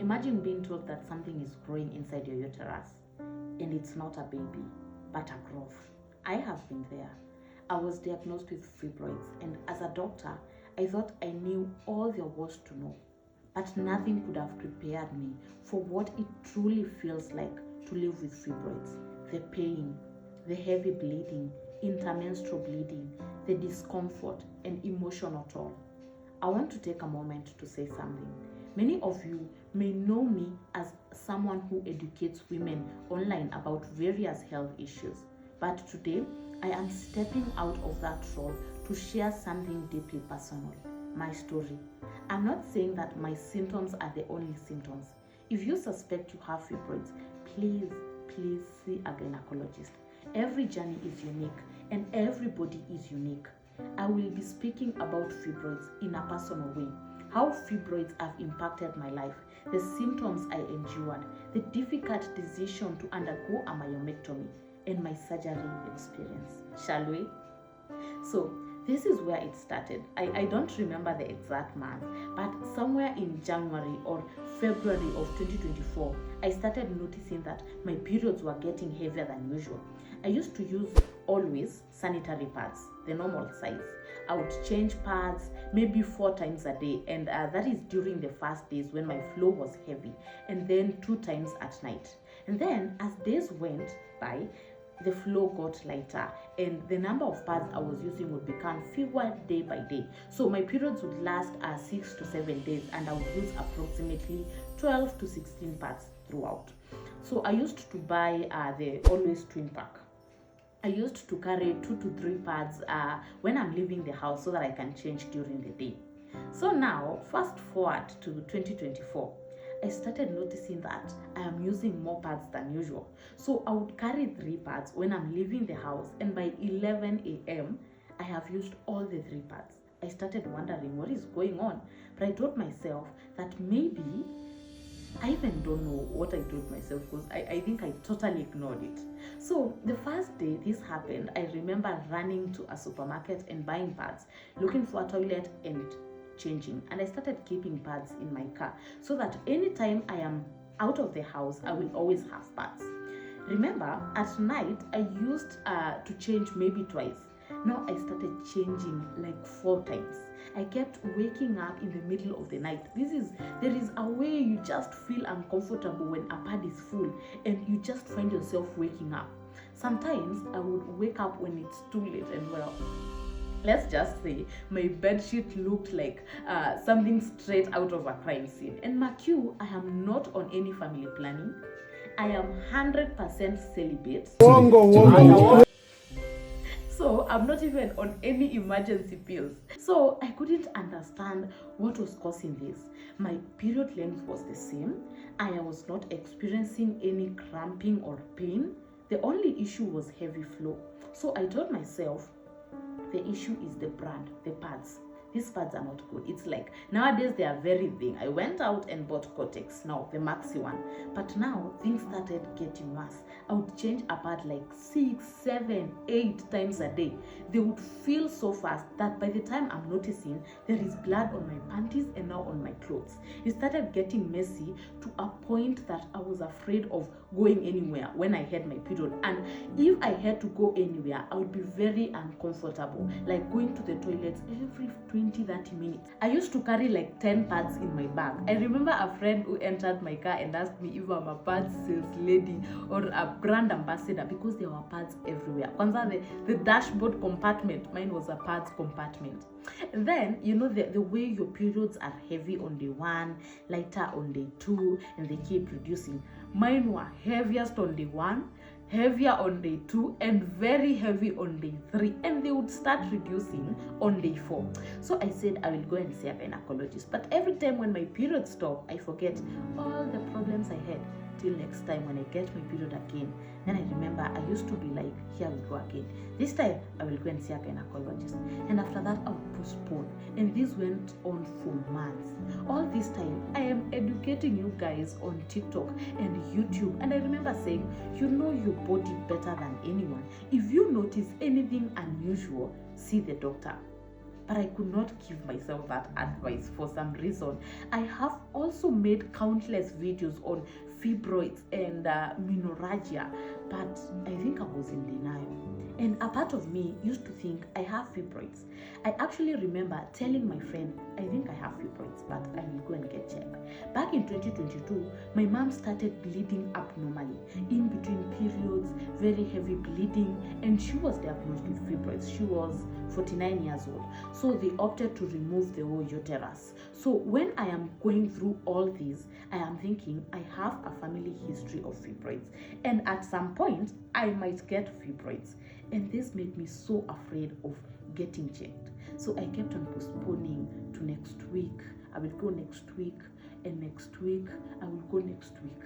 Imagine being told that something is growing inside your uterus and it's not a baby, but a growth. I have been there. I was diagnosed with fibroids, and as a doctor, I thought I knew all there was to know. But nothing could have prepared me for what it truly feels like to live with fibroids. The pain, the heavy bleeding, intermenstrual bleeding, the discomfort, and emotional toll. I want to take a moment to say something. Many of you may know me as someone who educates women online about various health issues. But today, I am stepping out of that role to share something deeply personal, my story. I'm not saying that my symptoms are the only symptoms. If you suspect you have fibroids, please see a gynecologist. Every journey is unique and everybody is unique. I will be speaking about fibroids in a personal way, how fibroids have impacted my life, the symptoms I endured, the difficult decision to undergo a myomectomy, and my surgery experience. Shall we? So, this is where it started. I don't remember the exact month, but somewhere in January or February of 2024, I started noticing that my periods were getting heavier than usual. I used to use always sanitary pads, the normal size. I would change pads maybe 4 times a day, and that is during the first days when my flow was heavy, and then 2 times at night. And then as days went by, the flow got lighter and the number of pads I was using would become fewer day by day. So my periods would last 6 to 7 days, and I would use approximately 12 to 16 pads throughout. So I used to buy the always twin pack. I used to carry 2 to 3 pads when I'm leaving the house so that I can change during the day. So now, fast forward to 2024, I started noticing that I am using more pads than usual. So I would carry 3 pads when I'm leaving the house, and by 11 a.m., I have used all the 3 pads. I started wondering what is going on, but I told myself that maybe, I even don't know what I told myself, because I think I totally ignored it. So the first day this happened, I remember running to a supermarket and buying pads, looking for a toilet and changing, and I started keeping pads in my car so that anytime I am out of the house, I will always have pads. Remember, at night I used to change maybe twice. Now I started changing like 4 times. I kept waking up in the middle of the night. There is a way you just feel uncomfortable when a pad is full and you just find yourself waking up. Sometimes I would wake up when it's too late, and well, let's just say my bedsheet looked like something straight out of a crime scene. And mark you, I am not on any family planning. I am 100% celibate. So I'm not even on any emergency pills. So I couldn't understand what was causing this. My period length was the same. I was not experiencing any cramping or pain. The only issue was heavy flow. So I told myself, the issue is the brand, the pads. These pads are not good. It's like nowadays they are very thin. I went out and bought Cortex, now the maxi one. But now things started getting worse. I would change a pad like 6, 7, 8 times a day. They would feel so fast that by the time I'm noticing, there is blood on my panties and now on my clothes. It started getting messy to a point that I was afraid of going anywhere when I had my period. And if I had to go anywhere, I would be very uncomfortable, like going to the toilet every 20-30 minutes. I used to carry like 10 pads in my bag. I remember a friend who entered my car and asked me if I'm a pads sales lady or a brand ambassador, because there were pads everywhere. Kwanza the dashboard compartment, mine was a pads compartment. And then, you know, the way your periods are heavy on day 1, lighter on day 2, and they keep reducing. Mine were heaviest on day 1, heavier on day 2, and very heavy on day 3, and they would start reducing on day 4. So I said I will go and see a gynecologist. But every time when my period stopped, I forget all the problems I had till next time when I get my period again. Then I remember I used to be like, here we go again. This time I will go and see a gynecologist. And after that I would postpone. And this went on for months. All this time I am educating you guys on TikTok and YouTube. And I remember saying, you know your body better than anyone. If you notice anything unusual, see the doctor. but I could not give myself that advice for some reason. I have also made countless videos on fibroids and menorrhagia, but I think I was in denial. And a part of me used to think I have fibroids. I actually remember telling my friend, I think I have fibroids, but I will go and get checked. Back in 2022, my mom started bleeding abnormally, in between periods, very heavy bleeding, and she was diagnosed with fibroids. She was 49 years old. So they opted to remove the whole uterus. So when I am going through all this, I am thinking I have a family history of fibroids. And at some point, I might get fibroids. And this made me so afraid of getting checked. So I kept on postponing to next week. I will go next week, and next week I will go next week.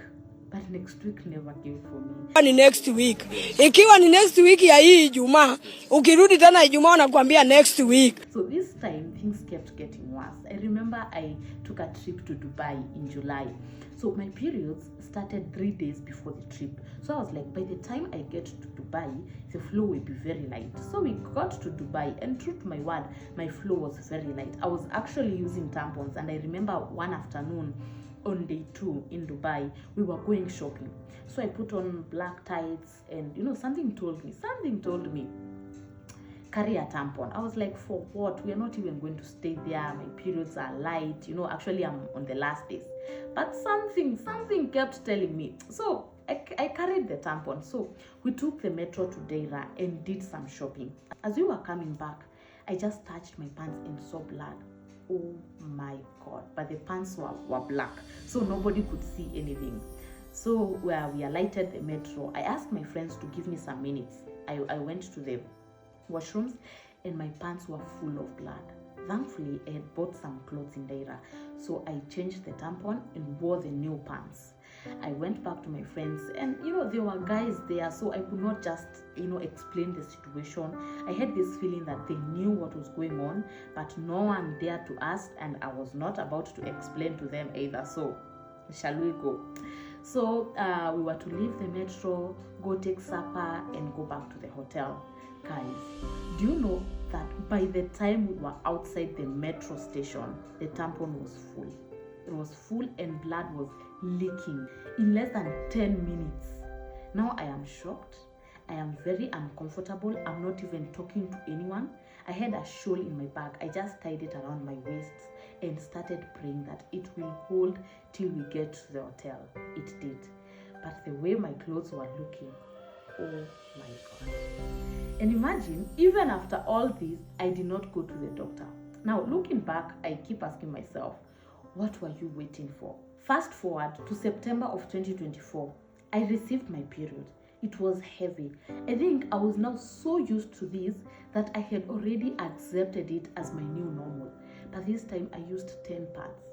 But next week never came for me. Ni next week. Ikiwa ni next week ya hii Ijumaa, ukirudi tena Ijumaa unakuambia next week. So this time things kept getting worse. I remember I took a trip to Dubai in July. So my periods started 3 days before the trip. So I was like, by the time I get to Dubai, the flow will be very light. So we got to Dubai, and true to my word, my flow was very light. I was actually using tampons, and I remember one afternoon on day 2 in Dubai, we were going shopping. So I put on black tights, and something told me, carry a tampon. I was like, for what? We are not even going to stay there. My periods are light. Actually I'm on the last days. But something kept telling me. So I carried the tampon. So we took the metro to Deira and did some shopping. As we were coming back, I just touched my pants and saw blood. Oh my God. But the pants were black, so nobody could see anything. So where we alighted the metro, I asked my friends to give me some minutes. I went to the washrooms, and my pants were full of blood. Thankfully, I had bought some clothes in Deira, so I changed the tampon and wore the new pants. I went back to my friends, and there were guys there, so I could not just explain the situation. I had this feeling that they knew what was going on, but no one dared to ask, and I was not about to explain to them either. So shall we go? So we were to leave the metro, go take supper, and go back to the hotel. Guys, do you know that by the time we were outside the metro station, the tampon was full. It was full and blood was leaking in less than 10 minutes. Now I am shocked. I am very uncomfortable. I'm not even talking to anyone. I had a shawl in my bag. I just tied it around my waist and started praying that it will hold till we get to the hotel. It did. But the way my clothes were looking, oh my God. And imagine, even after all this, I did not go to the doctor. Now, looking back, I keep asking myself, what were you waiting for? Fast forward to September of 2024, I received my period. It was heavy. I think I was now so used to this that I had already accepted it as my new normal. But this time I used 10 pads,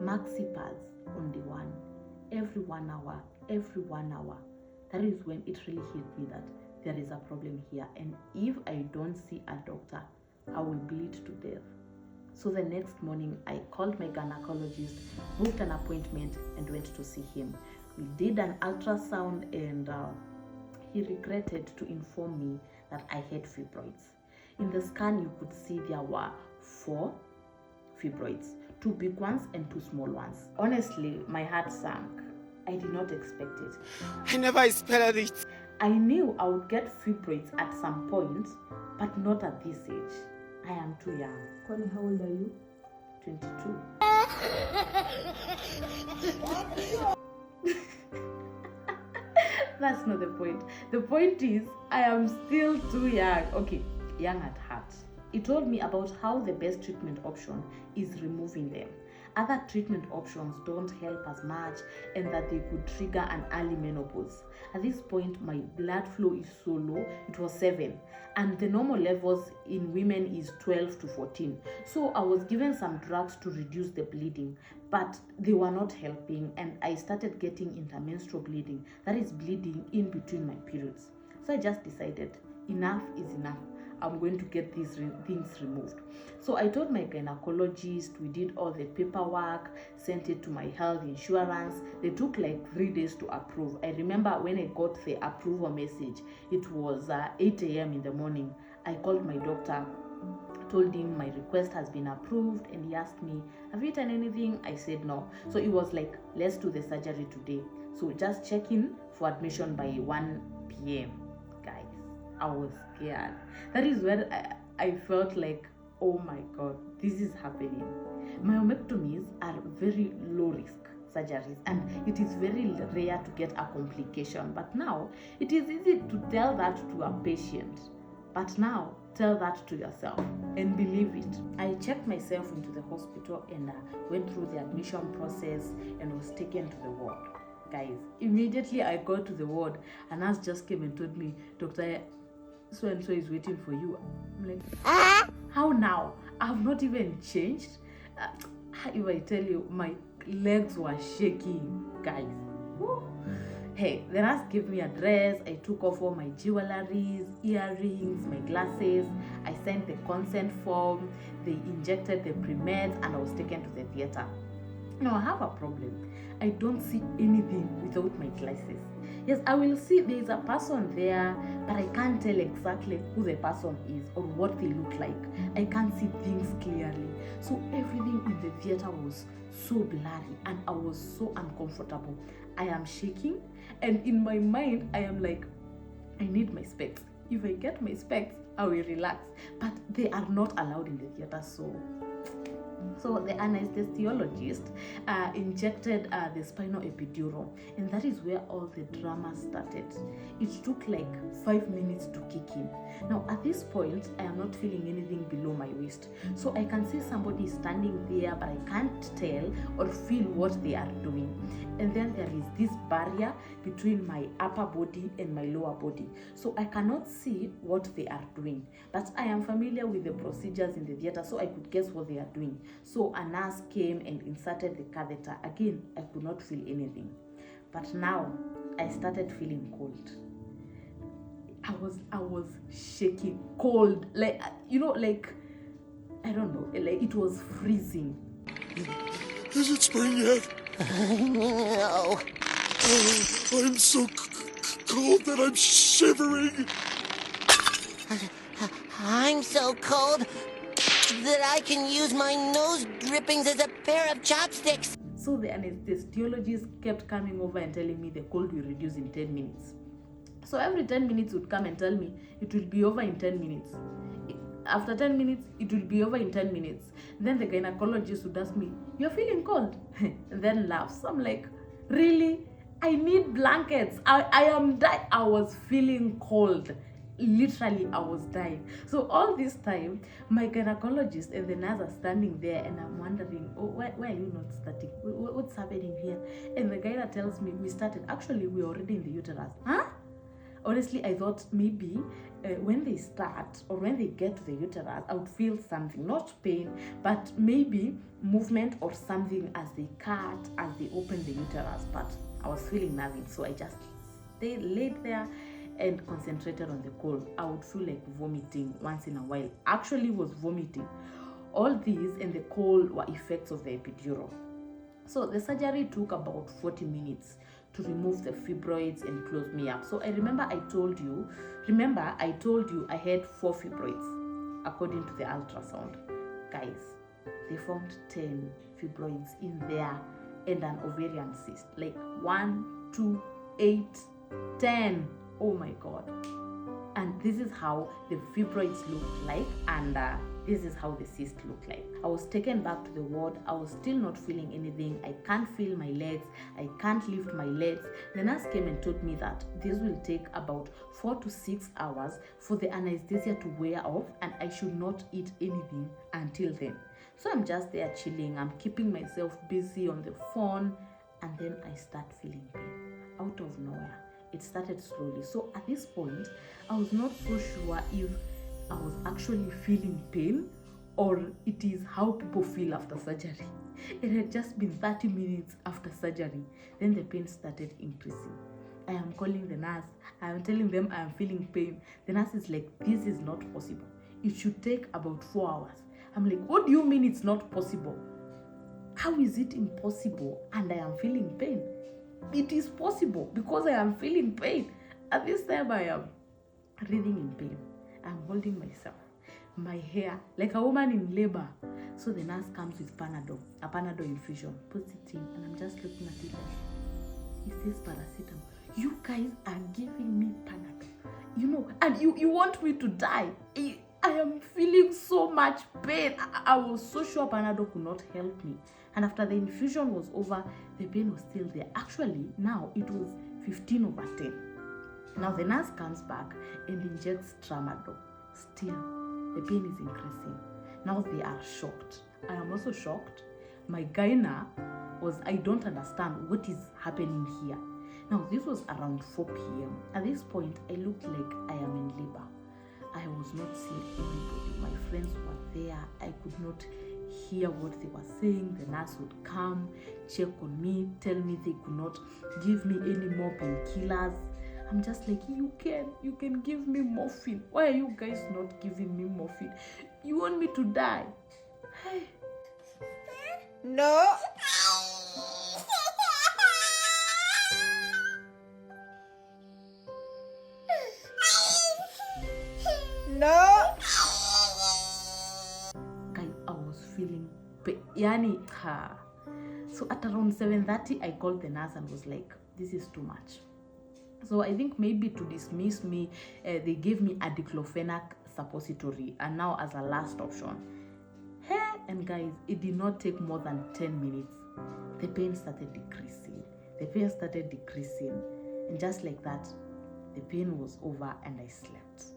maxi pads on the one, every 1 hour, every 1 hour. That is when it really hit me that there is a problem here, and if I don't see a doctor, I will bleed to death. So the next morning, I called my gynecologist, booked an appointment, and went to see him. We did an ultrasound, and he regretted to inform me that I had fibroids. In the scan, you could see there were 4 fibroids, 2 big ones and 2 small ones. Honestly, my heart sank. I did not expect it. I never expected it. I knew I would get fibroids at some point, but not at this age. I am too young. Connie, how old are you? 22. That's not the point. The point is, I am still too young. Okay, young at heart. He told me about how the best treatment option is removing them. Other treatment options don't help as much, and that they could trigger an early menopause. At this point, my blood flow is so low, it was 7, and the normal levels in women is 12 to 14. So I was given some drugs to reduce the bleeding, but they were not helping, and I started getting intermenstrual bleeding, that is bleeding in between my periods. So I just decided enough is enough. I'm going to get these things removed. So I told my gynecologist, we did all the paperwork, sent it to my health insurance. They took like 3 days to approve. I remember when I got the approval message, it was 8 a.m. in the morning. I called my doctor told him my request has been approved, and he asked me, have you eaten anything? I said no. So it was like, let's do the surgery today. So just check in for admission by 1 p.m. Guys, I was scared. That is where I felt like, oh my God, this is happening. Myomectomies are very low risk surgeries, and it is very rare to get a complication. But now it is easy to tell that to a patient, but now tell that to yourself and believe it. I checked myself into the hospital and went through the admission process and was taken to the ward. Guys, immediately I got to the ward, a nurse just came and told me, Dr. So and so is waiting for you. I'm like, how now? I have not even changed. If I tell you, my legs were shaking, guys. Woo. Hey, the nurse gave me a dress. I took off all my jewelries, earrings, my glasses. I signed the consent form. They injected the pre-meds, and I was taken to the theater. Now I have a problem. I don't see anything without my glasses. Yes, I will see there is a person there, but I can't tell exactly who the person is or what they look like. I can't see things clearly. So everything in the theater was so blurry, and I was so uncomfortable. I am shaking, and in my mind, I am like, I need my specs. If I get my specs, I will relax. But they are not allowed in the theater, so the anesthesiologist injected the spinal epidural, and that is where all the drama started. It took like 5 minutes to kick in. Now at this point, I am not feeling anything below my waist, so I can see somebody standing there, but I can't tell or feel what they are doing. And then there is this barrier between my upper body and my lower body, so I cannot see what they are doing, but I am familiar with the procedures in the theater, so I could guess what they are doing. So a nurse came and inserted the catheter. Again, I could not feel anything, but now I started feeling cold. I was shaking, cold, like, like, I don't know, like it was freezing. Is it spring yet? No. Oh, I'm so cold that I'm shivering. I'm so cold that I can use my nose drippings as a pair of chopsticks. So the anesthesiologist kept coming over and telling me the cold will reduce in 10 minutes. So every 10 minutes would come and tell me it will be over in 10 minutes. After 10 minutes, it will be over in 10 minutes. Then the gynecologist would ask me, you're feeling cold? And then laughs. I'm like, really? I need blankets. I am dying. I was feeling cold. Literally, I was dying. So all this time, my gynecologist and the nurse are standing there, and I'm wondering, oh, why are you not starting? What's happening here? And the guy that tells me we started. Actually, we're already in the uterus. Huh? Honestly, I thought maybe when they start or when they get to the uterus, I would feel something, not pain, but maybe movement or something as they cut, as they open the uterus. But I was feeling nothing, so I just laid there and concentrated on the cold. I would feel like vomiting once in a while. Actually was vomiting. All these and the cold were effects of the epidural. So the surgery took about 40 minutes to remove the fibroids and close me up. So I remember I told you I had 4 fibroids according to the ultrasound. Guys, they found 10 fibroids in there and an ovarian cyst. Like 1, 2, 8, 10. Oh my God. And this is how the fibroids looked like, and this is how the cyst looked like. I was taken back to the ward. I was still not feeling anything. I can't feel my legs. I can't lift my legs. The nurse came and told me that this will take about 4 to 6 hours for the anesthesia to wear off, and I should not eat anything until then. So I'm just there chilling. I'm keeping myself busy on the phone, and then I start feeling pain out of nowhere. It started slowly. So at this point, I was not so sure if I was actually feeling pain or it is how people feel after surgery. It had just been 30 minutes after surgery. Then the pain started increasing. I am calling the nurse. I am telling them I am feeling pain. The nurse is like, this is not possible. It should take about 4 hours. I'm like, what do you mean it's not possible? How is it impossible and I am feeling pain? It is possible because I am feeling pain. At this time, I am breathing in pain. I'm holding myself. my hair like a woman in labor. So the nurse comes with a Panadol infusion, puts it in, and I'm just looking at it like, is this paracetamol? You guys are giving me Panadol, and you want me to die. I am feeling so much pain. I was so sure Panadol could not help me. And after the infusion was over, the pain was still there. Actually, now it was 15/10. Now the nurse comes back and injects tramadol. Still, the pain is increasing. Now they are shocked. I am also shocked. My gyna was, I don't understand what is happening here. Now this was around 4 p.m. At this point, I looked like I am in labor. I was not seeing anybody. My friends were there. I could not hear what they were saying. The nurse would come, check on me, tell me they could not give me any more painkillers. I'm just like, you can give me morphine. Why are you guys not giving me morphine? You want me to die? Hey. No. No. Guys, I was feeling yani. So at around 7:30, I called the nurse and was like, this is too much. So I think maybe to dismiss me, they gave me a diclofenac suppository, and now as a last option. And guys, it did not take more than 10 minutes. The pain started decreasing. And just like that, the pain was over and I slept.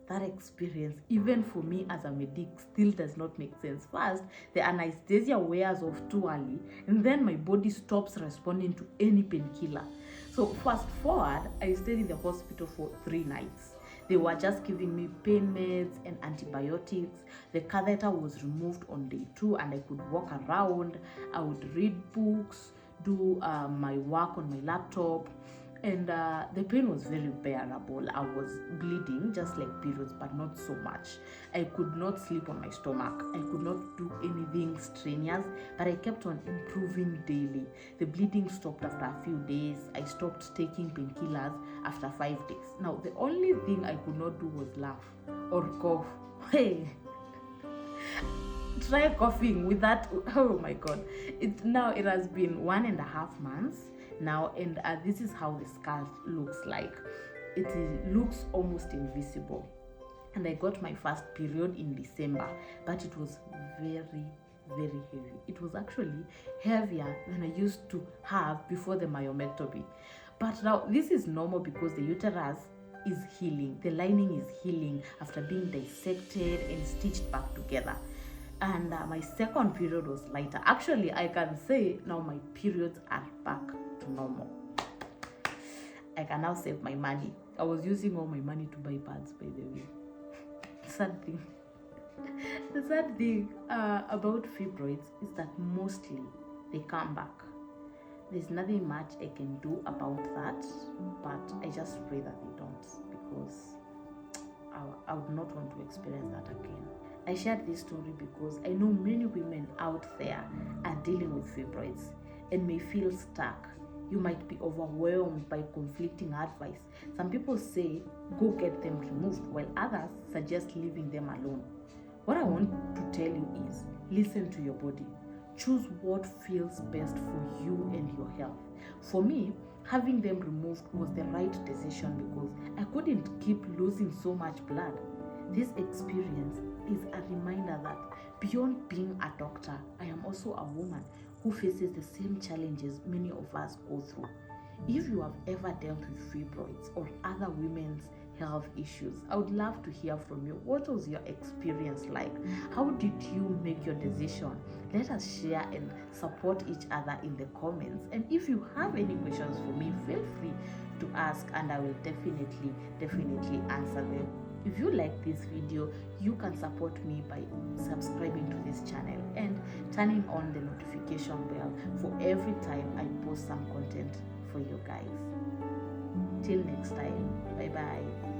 That experience, even for me as a medic, still does not make sense. First, the anesthesia wears off too early, and then my body stops responding to any painkiller. So fast forward, I stayed in the hospital for 3 nights. They were just giving me pain meds and antibiotics. The catheter was removed on day 2 and I could walk around. I would read books, do my work on my laptop. And the pain was very bearable. I was bleeding just like periods, but not so much. I could not sleep on my stomach. I could not do anything strenuous, but I kept on improving daily. The bleeding stopped after a few days. I stopped taking painkillers after 5 days. Now, the only thing I could not do was laugh or cough. Hey, try coughing with that. Oh my God. It has been 1.5 months now, and this is how the scar looks like. It looks almost invisible. And I got my first period in December, but it was very, very heavy. It was actually heavier than I used to have before the myomectomy. But now this is normal because the uterus is healing. The lining is healing after being dissected and stitched back together. And my second period was lighter. Actually, I can say now my periods are back to normal. I can now save my money. I was using all my money to buy pads, by the way. The sad thing about fibroids is that mostly they come back. There's nothing much I can do about that, but I just pray that they don't, because I would not want to experience that again. I shared this story because I know many women out there are dealing with fibroids and may feel stuck. You might be overwhelmed by conflicting advice. Some people say go get them removed, while others suggest leaving them alone. What I want to tell you is listen to your body. Choose what feels best for you and your health. For me, having them removed was the right decision because I couldn't keep losing so much blood. This experience is a reminder that beyond being a doctor, I am also a woman who faces the same challenges many of us go through. If you have ever dealt with fibroids or other women's health issues, I would love to hear from you. What was your experience like? How did you make your decision? Let us share and support each other in the comments. And if you have any questions for me, feel free to ask and I will definitely answer them. If you like this video, you can support me by subscribing to this channel and turning on the notification bell for every time I post some content for you guys. Till next time, bye bye.